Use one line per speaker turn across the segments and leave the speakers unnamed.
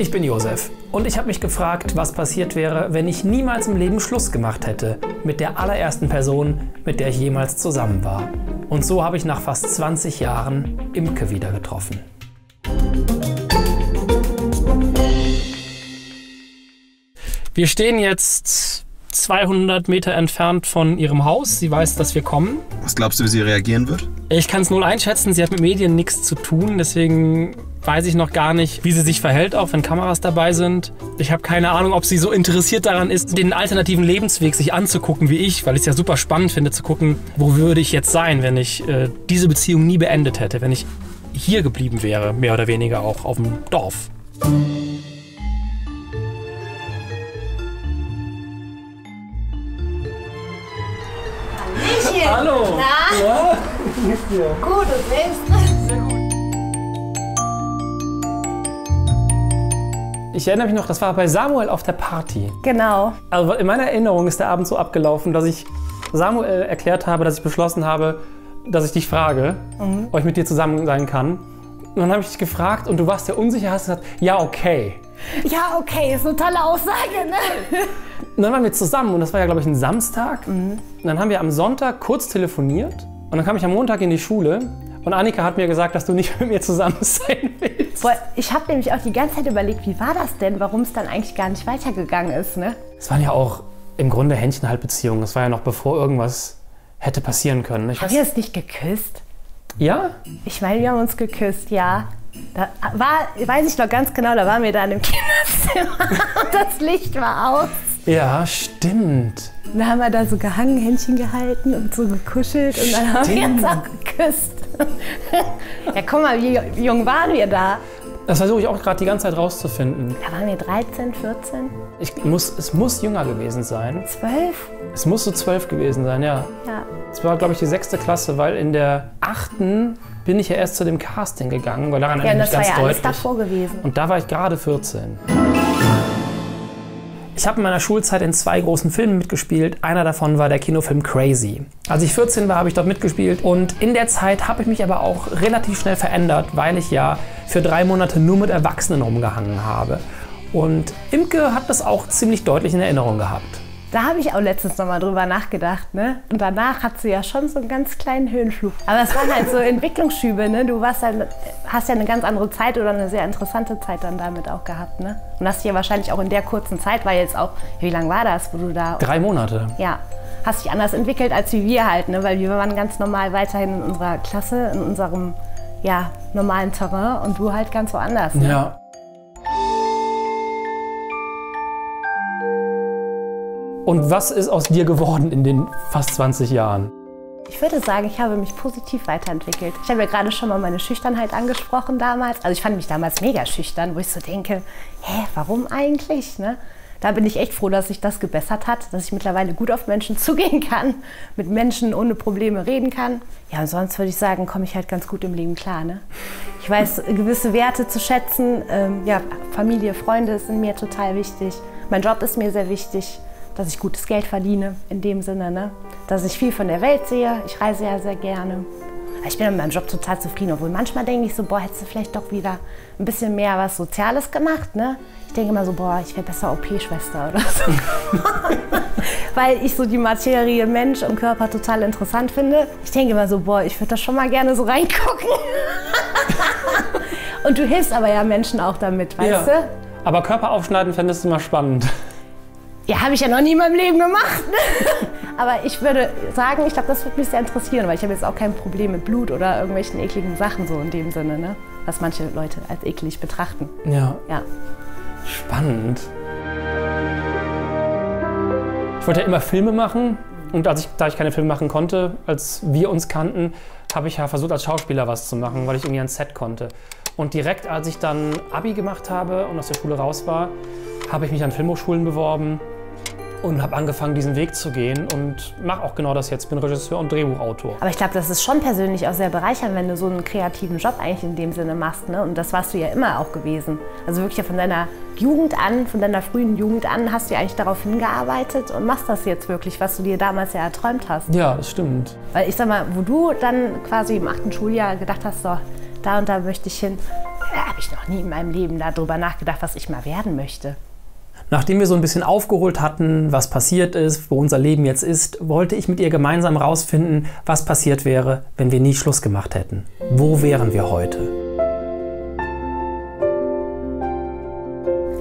Ich bin Josef und ich habe mich gefragt, was passiert wäre, wenn ich niemals im Leben Schluss gemacht hätte mit der allerersten Person, mit der ich jemals zusammen war. Und so habe ich nach fast 20 Jahren Imke wieder getroffen. Wir stehen jetzt 200 Meter entfernt von ihrem Haus. Sie weiß, dass wir kommen.
Was glaubst du, wie sie reagieren wird?
Ich kann es null einschätzen. Sie hat mit Medien nichts zu tun. Deswegen weiß ich noch gar nicht, wie sie sich verhält, auch wenn Kameras dabei sind. Ich habe keine Ahnung, ob sie so interessiert daran ist, den alternativen Lebensweg sich anzugucken wie ich, weil ich es ja super spannend finde, zu gucken, wo würde ich jetzt sein, wenn ich diese Beziehung nie beendet hätte, wenn ich hier geblieben wäre, mehr oder weniger auch auf dem Dorf. Hallo!
Na?
Ja? Wie geht's dir?
Gut, und selbst?
Sehr gut. Ich erinnere mich noch, das war bei Samuel auf der Party.
Genau.
Also in meiner Erinnerung ist der Abend so abgelaufen, dass ich Samuel erklärt habe, dass ich beschlossen habe, dass ich dich frage, ob ich mit dir zusammen sein kann. Und dann habe ich dich gefragt und du warst ja unsicher, hast gesagt, ja, okay.
Ja, okay, ist eine tolle Aussage, ne?
Und dann waren wir zusammen und das war ja, glaube ich, ein Samstag. Und dann haben wir am Sonntag kurz telefoniert und dann kam ich am Montag in die Schule und Annika hat mir gesagt, dass du nicht mit mir zusammen sein willst.
Boah, ich habe nämlich auch die ganze Zeit überlegt, wie war das denn, warum es dann eigentlich gar nicht weitergegangen ist, ne?
Es waren ja auch im Grunde Händchenhaltbeziehungen. Das war ja noch bevor irgendwas hätte passieren können.
Haben wir uns nicht geküsst?
Ja?
Ich meine, wir haben uns geküsst, ja. Da war, weiß ich noch ganz genau, da waren wir dann im Kinderzimmer und das Licht war aus.
Ja, stimmt.
Und dann haben wir da so gehangen, Händchen gehalten und so gekuschelt und dann haben wir uns auch geküsst. Ja, guck mal, wie jung waren wir da?
Das versuche ich auch gerade die ganze Zeit rauszufinden.
Da waren wir 13, 14?
Es muss jünger gewesen sein.
12?
Es muss so 12 gewesen sein, ja.
Ja.
Es war, glaube ich, die 6. Klasse, weil in der 8. bin ich ja erst zu dem Casting gegangen, weil daran erinnere ich mich ganz deutlich.
Ja, das war ja alles davor gewesen.
Und da war ich gerade 14. Ich habe in meiner Schulzeit in 2 großen Filmen mitgespielt. Einer davon war der Kinofilm Crazy. Als ich 14 war, habe ich dort mitgespielt. Und in der Zeit habe ich mich aber auch relativ schnell verändert, weil ich ja für 3 Monate nur mit Erwachsenen rumgehangen habe. Und Imke hat das auch ziemlich deutlich in Erinnerung gehabt.
Da habe ich auch letztens noch mal drüber nachgedacht, ne? Und danach hat sie ja schon so einen ganz kleinen Höhenflug. Aber es waren halt so Entwicklungsschübe, ne? Du warst halt, hast ja eine ganz andere Zeit oder eine sehr interessante Zeit dann damit auch gehabt, ne? Und hast dich ja wahrscheinlich auch in der kurzen Zeit, weil jetzt auch, wie lange war das, wo du da...
3 Monate.
Ja, hast dich anders entwickelt als wie wir halt, ne? Weil wir waren ganz normal weiterhin in unserer Klasse, in unserem, ja, normalen Terrain und du halt ganz woanders, ne?
Ja. Und was ist aus dir geworden in den fast 20 Jahren?
Ich würde sagen, ich habe mich positiv weiterentwickelt. Ich habe ja gerade schon mal meine Schüchternheit angesprochen damals. Also ich fand mich damals mega schüchtern, wo ich so denke, hä, warum eigentlich? Ne? Da bin ich echt froh, dass sich das gebessert hat, dass ich mittlerweile gut auf Menschen zugehen kann, mit Menschen ohne Probleme reden kann. Ja, und sonst würde ich sagen, komme ich halt ganz gut im Leben klar. Ne? Ich weiß, gewisse Werte zu schätzen. Ja, Familie, Freunde sind mir total wichtig. Mein Job ist mir sehr wichtig. Dass ich gutes Geld verdiene, in dem Sinne, ne? Dass ich viel von der Welt sehe. Ich reise ja sehr gerne. Ich bin mit meinem Job total zufrieden, obwohl manchmal denke ich so, boah, hättest du vielleicht doch wieder ein bisschen mehr was Soziales gemacht, ne? Ich denke immer so, boah, ich wäre besser OP-Schwester oder so. Weil ich so die Materie Mensch und Körper total interessant finde. Ich denke immer so, boah, ich würde da schon mal gerne so reingucken. Und du hilfst aber ja Menschen auch damit, weißt du?
Aber Körper aufschneiden fändest du mal spannend.
Ja, habe ich ja noch nie in meinem Leben gemacht. Aber ich würde sagen, ich glaube, das würde mich sehr interessieren, weil ich habe jetzt auch kein Problem mit Blut oder irgendwelchen ekligen Sachen so in dem Sinne, ne? Was manche Leute als eklig betrachten.
Ja.
Ja.
Spannend. Ich wollte ja immer Filme machen und da ich keine Filme machen konnte, als wir uns kannten, habe ich ja versucht, als Schauspieler was zu machen, weil ich irgendwie ans Set konnte. Und direkt, als ich dann Abi gemacht habe und aus der Schule raus war, habe ich mich an Filmhochschulen beworben und habe angefangen, diesen Weg zu gehen und mache auch genau das jetzt. Bin Regisseur und Drehbuchautor.
Aber ich glaube, das ist schon persönlich auch sehr bereichernd, wenn du so einen kreativen Job eigentlich in dem Sinne machst, ne? Und das warst du ja immer auch gewesen. Also wirklich ja von deiner Jugend an, von deiner frühen Jugend an, hast du ja eigentlich darauf hingearbeitet und machst das jetzt wirklich, was du dir damals ja erträumt hast.
Ja, das stimmt.
Weil ich sag mal, wo du dann quasi im 8. Schuljahr gedacht hast, so, da und da möchte ich hin, Da habe ich noch nie in meinem Leben darüber nachgedacht, was ich mal werden möchte.
Nachdem wir so ein bisschen aufgeholt hatten, was passiert ist, wo unser Leben jetzt ist, wollte ich mit ihr gemeinsam rausfinden, was passiert wäre, wenn wir nie Schluss gemacht hätten. Wo wären wir heute?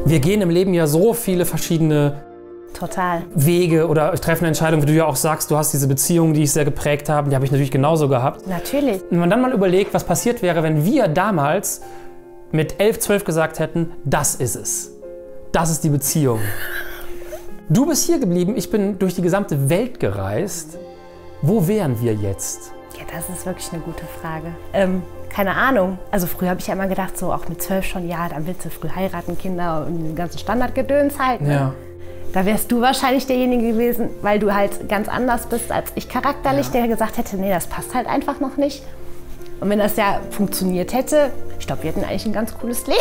Wir gehen im Leben ja so viele verschiedene
Total.
Wege oder treffen Entscheidungen, wie du ja auch sagst, du hast diese Beziehungen, die ich sehr geprägt habe, die habe ich natürlich genauso gehabt.
Natürlich.
Wenn man dann mal überlegt, was passiert wäre, wenn wir damals mit 11, 12 gesagt hätten, das ist es. Das ist die Beziehung. Du bist hier geblieben, ich bin durch die gesamte Welt gereist. Wo wären wir jetzt?
Ja, das ist wirklich eine gute Frage. Keine Ahnung. Also früher habe ich ja immer gedacht, so auch mit 12 schon, ja, dann willst du früh heiraten, Kinder und den ganzen Standardgedöns halt. Ne?
Ja.
Da wärst du wahrscheinlich derjenige gewesen, weil du halt ganz anders bist als ich charakterlich, der gesagt hätte, nee, das passt halt einfach noch nicht. Und wenn das ja funktioniert hätte, ich glaube, wir hätten eigentlich ein ganz cooles Leben.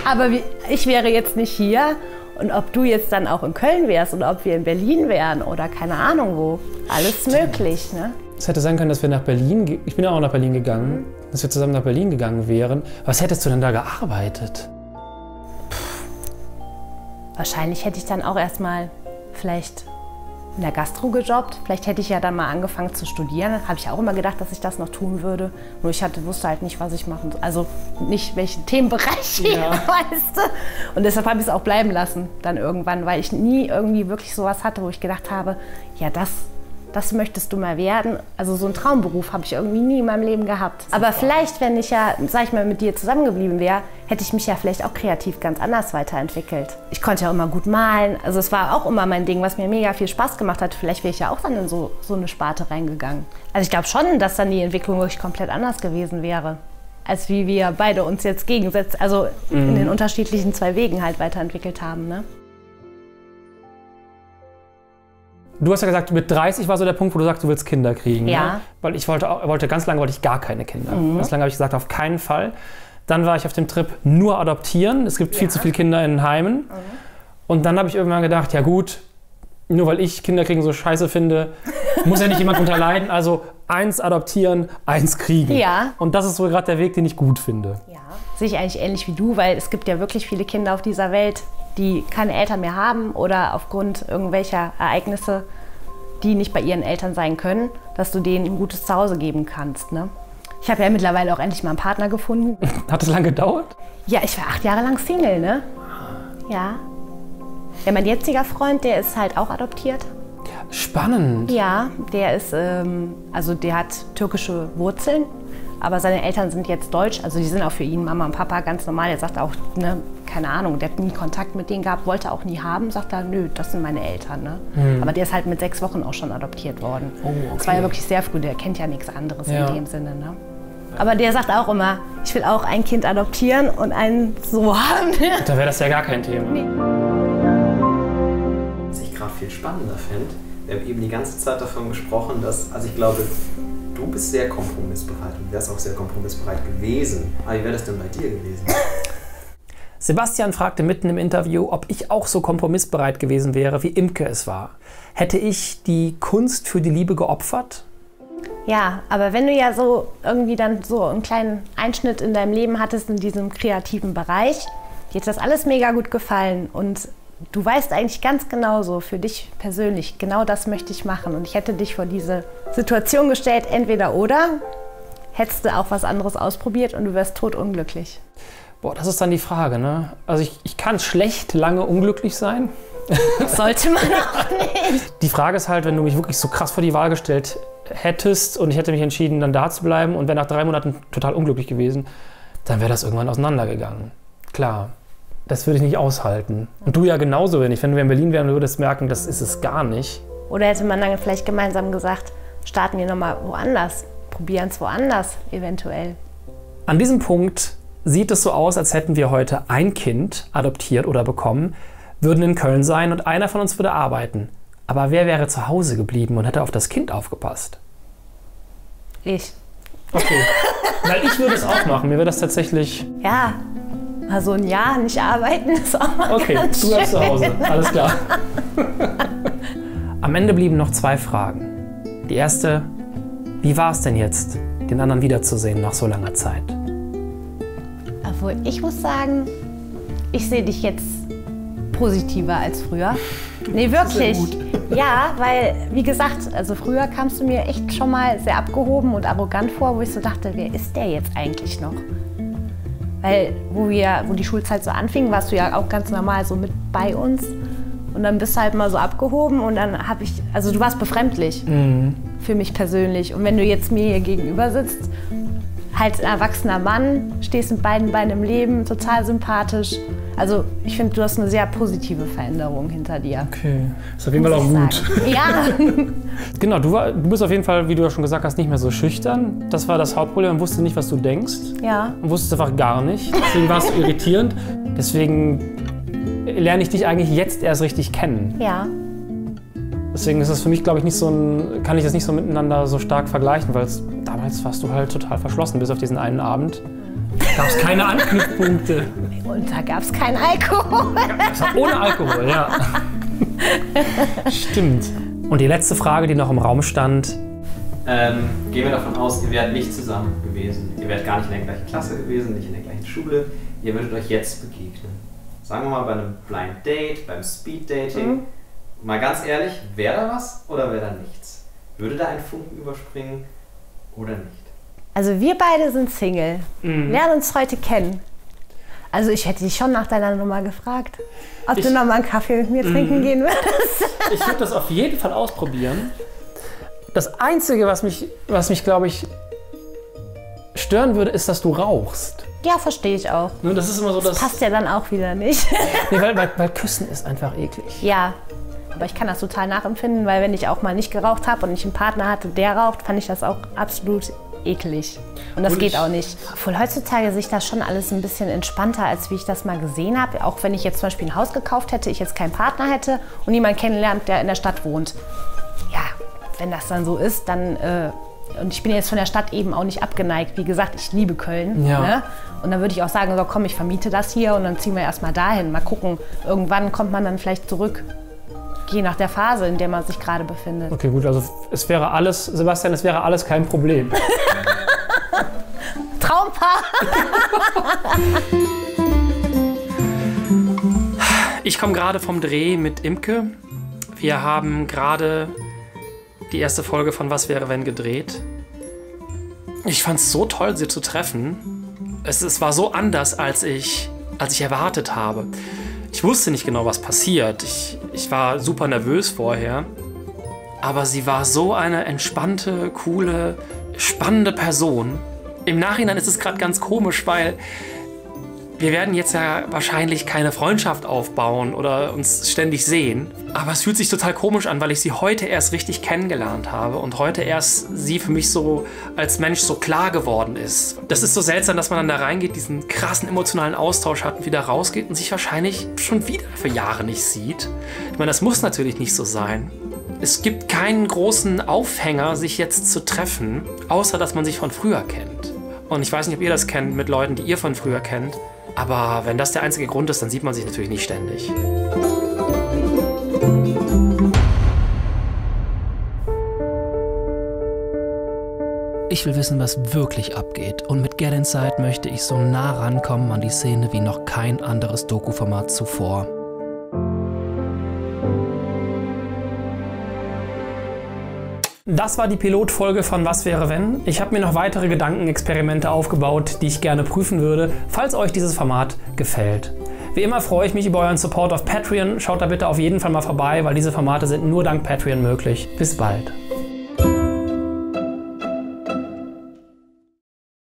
Aber ich wäre jetzt nicht hier. Und ob du jetzt dann auch in Köln wärst oder ob wir in Berlin wären oder keine Ahnung wo, alles möglich. Ne?
Es hätte sein können, dass wir nach Berlin, ich bin ja auch nach Berlin gegangen, dass wir zusammen nach Berlin gegangen wären. Was hättest du denn da gearbeitet?
Wahrscheinlich hätte ich dann auch erstmal vielleicht in der Gastro gejobbt. Vielleicht hätte ich ja dann mal angefangen zu studieren. Habe ich auch immer gedacht, dass ich das noch tun würde. Nur ich wusste halt nicht, was ich machen soll. Also nicht, welchen Themenbereich, weißt du. Und deshalb habe ich es auch bleiben lassen dann irgendwann, weil ich nie irgendwie wirklich sowas hatte, wo ich gedacht habe, ja, das möchtest du mal werden. Also so einen Traumberuf habe ich irgendwie nie in meinem Leben gehabt. Aber vielleicht, wenn ich ja, sag ich mal, mit dir zusammengeblieben wäre, hätte ich mich ja vielleicht auch kreativ ganz anders weiterentwickelt. Ich konnte ja auch immer gut malen. Also es war auch immer mein Ding, was mir mega viel Spaß gemacht hat. Vielleicht wäre ich ja auch dann in so eine Sparte reingegangen. Also ich glaube schon, dass dann die Entwicklung wirklich komplett anders gewesen wäre, als wie wir beide uns jetzt gegensetzen, also in den unterschiedlichen 2 Wegen halt weiterentwickelt haben. Ne?
Du hast ja gesagt, mit 30 war so der Punkt, wo du sagst, du willst Kinder kriegen.
Ja.
Ne? Weil ich ganz lange wollte ich gar keine Kinder. Ganz lange habe ich gesagt, auf keinen Fall. Dann war ich auf dem Trip nur adoptieren. Es gibt viel zu viele Kinder in Heimen. Und dann habe ich irgendwann gedacht, ja gut, nur weil ich Kinder kriegen so scheiße finde, muss ja nicht jemand drunter leiden. Also 1 adoptieren, 1 kriegen.
Ja.
Und das ist so gerade der Weg, den ich gut finde.
Ja, sehe ich eigentlich ähnlich wie du, weil es gibt ja wirklich viele Kinder auf dieser Welt, die keine Eltern mehr haben oder aufgrund irgendwelcher Ereignisse, die nicht bei ihren Eltern sein können, dass du denen ein gutes Zuhause geben kannst. Ne? Ich habe ja mittlerweile auch endlich mal einen Partner gefunden.
Hat das lange gedauert?
Ja, ich war 8 Jahre lang Single, ne? Ja. Ja, mein jetziger Freund, der ist halt auch adoptiert.
Spannend.
Ja, der ist, also der hat türkische Wurzeln, aber seine Eltern sind jetzt deutsch. Also die sind auch für ihn Mama und Papa ganz normal. Er sagt auch, ne, keine Ahnung, der hat nie Kontakt mit denen gehabt, wollte auch nie haben. Sagt er, nö, das sind meine Eltern. Ne? Aber der ist halt mit 6 Wochen auch schon adoptiert worden. Oh, okay. Das war ja wirklich sehr früh, der kennt ja nichts anderes in dem Sinne. Ne? Aber der sagt auch immer, ich will auch ein Kind adoptieren und einen so haben.
Da wäre das ja gar kein Thema.
Nee.
Was ich gerade viel spannender finde, wir haben eben die ganze Zeit davon gesprochen, dass, also ich glaube, du bist sehr kompromissbereit und wärst auch sehr kompromissbereit gewesen. Aber wie wäre das denn bei dir gewesen?
Sebastian fragte mitten im Interview, ob ich auch so kompromissbereit gewesen wäre, wie Imke es war. Hätte ich die Kunst für die Liebe geopfert?
Ja, aber wenn du ja so irgendwie dann so einen kleinen Einschnitt in deinem Leben hattest in diesem kreativen Bereich, dir hat das alles mega gut gefallen und du weißt eigentlich ganz genau so für dich persönlich, genau das möchte ich machen. Und ich hätte dich vor diese Situation gestellt, entweder oder, hättest du auch was anderes ausprobiert und du wärst totunglücklich.
Boah, das ist dann die Frage, ne? Also ich kann schlecht lange unglücklich sein.
Das sollte man auch nicht.
Die Frage ist halt, wenn du mich wirklich so krass vor die Wahl gestellt hättest und ich hätte mich entschieden, dann da zu bleiben und wäre nach 3 Monaten total unglücklich gewesen, dann wäre das irgendwann auseinandergegangen. Klar, das würde ich nicht aushalten. Und du ja genauso, wenn wir in Berlin wären, du würdest merken, das ist es gar nicht.
Oder hätte man dann vielleicht gemeinsam gesagt, starten wir nochmal woanders, probieren es woanders eventuell.
An diesem Punkt sieht es so aus, als hätten wir heute ein Kind adoptiert oder bekommen, würden in Köln sein und einer von uns würde arbeiten. Aber wer wäre zu Hause geblieben und hätte auf das Kind aufgepasst?
Ich.
Okay, weil ich würde es auch machen. Mir wäre das tatsächlich...
Ja, mal so ein Jahr nicht arbeiten ist auch mal
okay,
ganz
du bleibst
schön.
zu Hause, alles klar. Am Ende blieben noch 2 Fragen. Die erste, wie war es denn jetzt, den anderen wiederzusehen nach so langer Zeit?
Obwohl, ich muss sagen, ich sehe dich jetzt positiver als früher. Nee, wirklich. Ja, weil, wie gesagt, also früher kamst du mir echt schon mal sehr abgehoben und arrogant vor, wo ich so dachte, wer ist der jetzt eigentlich noch? Weil, wo die Schulzeit so anfing, warst du ja auch ganz normal so mit bei uns. Und dann bist du halt mal so abgehoben und dann also du warst befremdlich für mich persönlich. Und wenn du jetzt mir hier gegenüber sitzt, halt ein erwachsener Mann, stehst mit beiden Beinen im Leben, total sympathisch. Also ich finde, du hast eine sehr positive Veränderung hinter dir.
Okay, ist auf jeden Fall auch gut.
Ja.
Genau, du bist auf jeden Fall, wie du ja schon gesagt hast, nicht mehr so schüchtern. Das war das Hauptproblem, man wusste nicht, was du denkst.
Ja.
Man wusste es einfach gar nicht. Deswegen warst du irritierend. Deswegen lerne ich dich eigentlich jetzt erst richtig kennen.
Ja.
Deswegen ist das für mich, glaube ich, kann ich das nicht so miteinander so stark vergleichen, weil damals warst du halt total verschlossen, bis auf diesen einen Abend. Gab es keine Anknüpfpunkte.
Und da gab es keinen Alkohol.
Ohne Alkohol, ja. Stimmt. Und die letzte Frage, die noch im Raum stand.
Gehen wir davon aus, ihr wärt nicht zusammen gewesen. Ihr wärt gar nicht in der gleichen Klasse gewesen, nicht in der gleichen Schule. Ihr würdet euch jetzt begegnen. Sagen wir mal bei einem Blind Date, beim Speed Dating. Mal ganz ehrlich, wäre da was oder wäre da nichts? Würde da ein Funken überspringen oder nicht?
Also wir beide sind Single, lernen uns heute kennen. Also ich hätte dich schon nach deiner Nummer gefragt, ob du noch mal einen Kaffee mit mir trinken gehen würdest.
Ich würde das auf jeden Fall ausprobieren. Das Einzige, was mich glaube ich, stören würde, ist, dass du rauchst.
Ja, verstehe ich auch.
Das ist immer so,
das passt ja dann auch wieder nicht.
Nee, weil Küssen ist einfach eklig.
Ja, aber ich kann das total nachempfinden, weil wenn ich auch mal nicht geraucht habe und ich einen Partner hatte, der raucht, fand ich das auch absolut eklig. Und das geht auch nicht. Obwohl heutzutage sehe ich das schon alles ein bisschen entspannter, als wie ich das mal gesehen habe. Auch wenn ich jetzt zum Beispiel ein Haus gekauft hätte, ich jetzt keinen Partner hätte und jemanden kennenlernt, der in der Stadt wohnt. Ja, wenn das dann so ist, dann... Und ich bin jetzt von der Stadt eben auch nicht abgeneigt. Wie gesagt, ich liebe Köln.
Ja.
Ne? Und dann würde ich auch sagen, so, komm, ich vermiete das hier und dann ziehen wir erst mal dahin. Mal gucken, irgendwann kommt man dann vielleicht zurück. Je nach der Phase, in der man sich gerade befindet.
Okay, gut, also Sebastian, es wäre alles kein Problem.
Traumpaar!
Ich komme gerade vom Dreh mit Imke. Wir haben gerade die erste Folge von Was wäre wenn gedreht. Ich fand es so toll, sie zu treffen. Es war so anders, als ich erwartet habe. Ich wusste nicht genau, was passiert. Ich war super nervös vorher. Aber sie war so eine entspannte, coole, spannende Person. Im Nachhinein ist es gerade ganz komisch, weil wir werden jetzt ja wahrscheinlich keine Freundschaft aufbauen oder uns ständig sehen. Aber es fühlt sich total komisch an, weil ich sie heute erst richtig kennengelernt habe und heute erst sie für mich so als Mensch so klar geworden ist. Das ist so seltsam, dass man dann da reingeht, diesen krassen emotionalen Austausch hat und wieder rausgeht und sich wahrscheinlich schon wieder für Jahre nicht sieht. Ich meine, das muss natürlich nicht so sein. Es gibt keinen großen Aufhänger, sich jetzt zu treffen, außer dass man sich von früher kennt. Und ich weiß nicht, ob ihr das kennt mit Leuten, die ihr von früher kennt. Aber wenn das der einzige Grund ist, dann sieht man sich natürlich nicht ständig. Ich will wissen, was wirklich abgeht. Und mit Get Inside möchte ich so nah rankommen an die Szene wie noch kein anderes Doku-Format zuvor. Das war die Pilotfolge von Was wäre wenn. Ich habe mir noch weitere Gedankenexperimente aufgebaut, die ich gerne prüfen würde, falls euch dieses Format gefällt. Wie immer freue ich mich über euren Support auf Patreon. Schaut da bitte auf jeden Fall mal vorbei, weil diese Formate sind nur dank Patreon möglich. Bis bald.